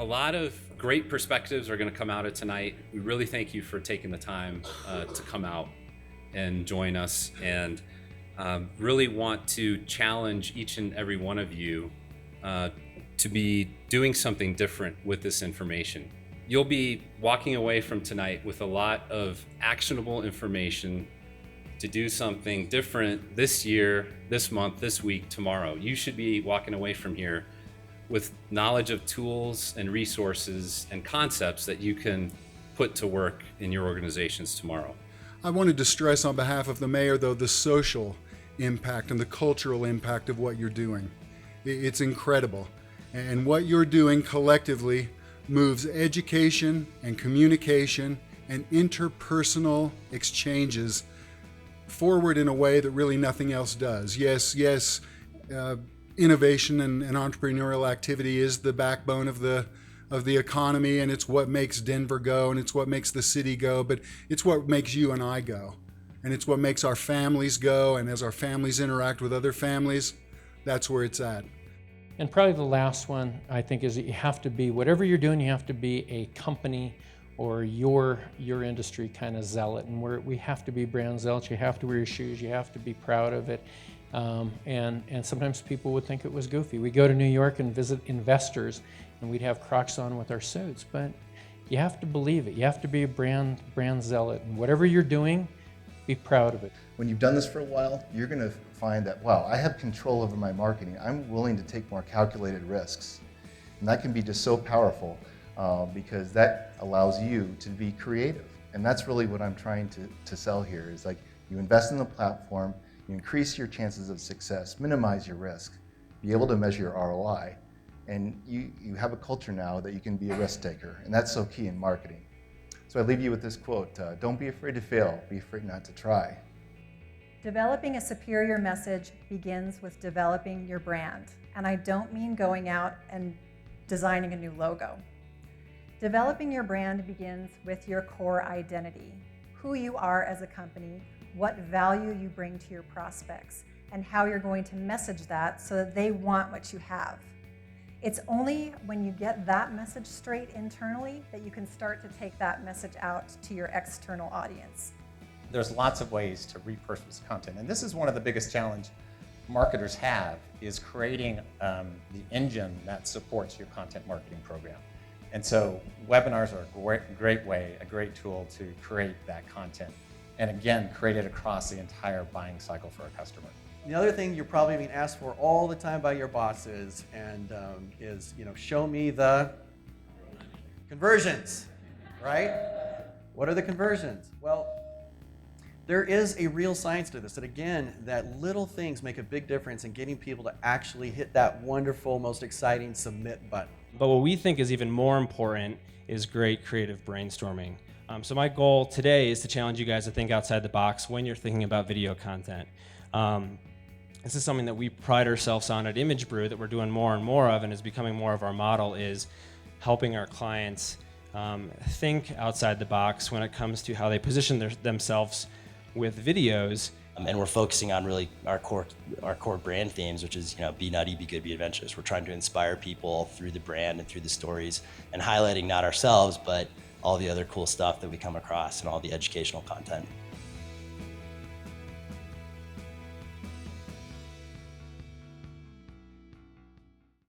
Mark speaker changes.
Speaker 1: A lot of great perspectives are going to come out of tonight. We really thank you for taking the time to come out and join us, and really want to challenge each and every one of you to be doing something different with this information. You'll be walking away from tonight with a lot of actionable information to do something different this year, this month, this week, tomorrow. You should be walking away from here with knowledge of tools and resources and concepts that you can put to work in your organizations tomorrow.
Speaker 2: I wanted to stress on behalf of the mayor, though, the social impact and the cultural impact of what you're doing. It's incredible. And what you're doing collectively moves education and communication and interpersonal exchanges forward in a way that really nothing else does. Yes, innovation and entrepreneurial activity is the backbone of the economy, and it's what makes Denver go, and it's what makes the city go, but it's what makes you and I go. And it's what makes our families go, and as our families interact with other families, that's where it's at.
Speaker 3: And probably the last one, I think, is that you have to be, whatever you're doing, you have to be a company or your industry kind of zealot. And we have to be brand zealots. You have to wear your shoes. You have to be proud of it. And sometimes people would think it was goofy. We go to New York and visit investors, and we'd have Crocs on with our suits. But you have to believe it. You have to be a brand zealot. And whatever you're doing, be proud of it.
Speaker 4: When you've done this for a while, you're going to find that, wow, I have control over my marketing. I'm willing to take more calculated risks. And that can be just so powerful because that allows you to be creative. And that's really what I'm trying to sell here is like you invest in the platform, you increase your chances of success, minimize your risk, be able to measure your ROI, and you have a culture now that you can be a risk taker. And that's so key in marketing. So I leave you with this quote, don't be afraid to fail, be afraid not to try.
Speaker 5: Developing a superior message begins with developing your brand. And I don't mean going out and designing a new logo. Developing your brand begins with your core identity, who you are as a company, what value you bring to your prospects, and how you're going to message that so that they want what you have. It's only when you get that message straight internally that you can start to take that message out to your external audience.
Speaker 6: There's lots of ways to repurpose content, and this is one of the biggest challenges marketers have, is creating the engine that supports your content marketing program. And so webinars are a great way, a great tool to create that content, and again, create it across the entire buying cycle for a customer.
Speaker 7: The other thing you're probably being asked for all the time by your bosses is, show me the conversions, right? What are the conversions? Well, there is a real science to this, that again, that little things make a big difference in getting people to actually hit that wonderful, most exciting submit button.
Speaker 8: But what we think is even more important is great creative brainstorming. So my goal today is to challenge you guys to think outside the box when you're thinking about video content. This is something that we pride ourselves on at ImageBrew, that we're doing more and more of, and is becoming more of our model, is helping our clients think outside the box when it comes to how they position themselves with videos.
Speaker 9: And we're focusing on really our core brand themes, which is be nutty, be good, be adventurous. We're trying to inspire people through the brand and through the stories, and highlighting not ourselves, but all the other cool stuff that we come across and all the educational content.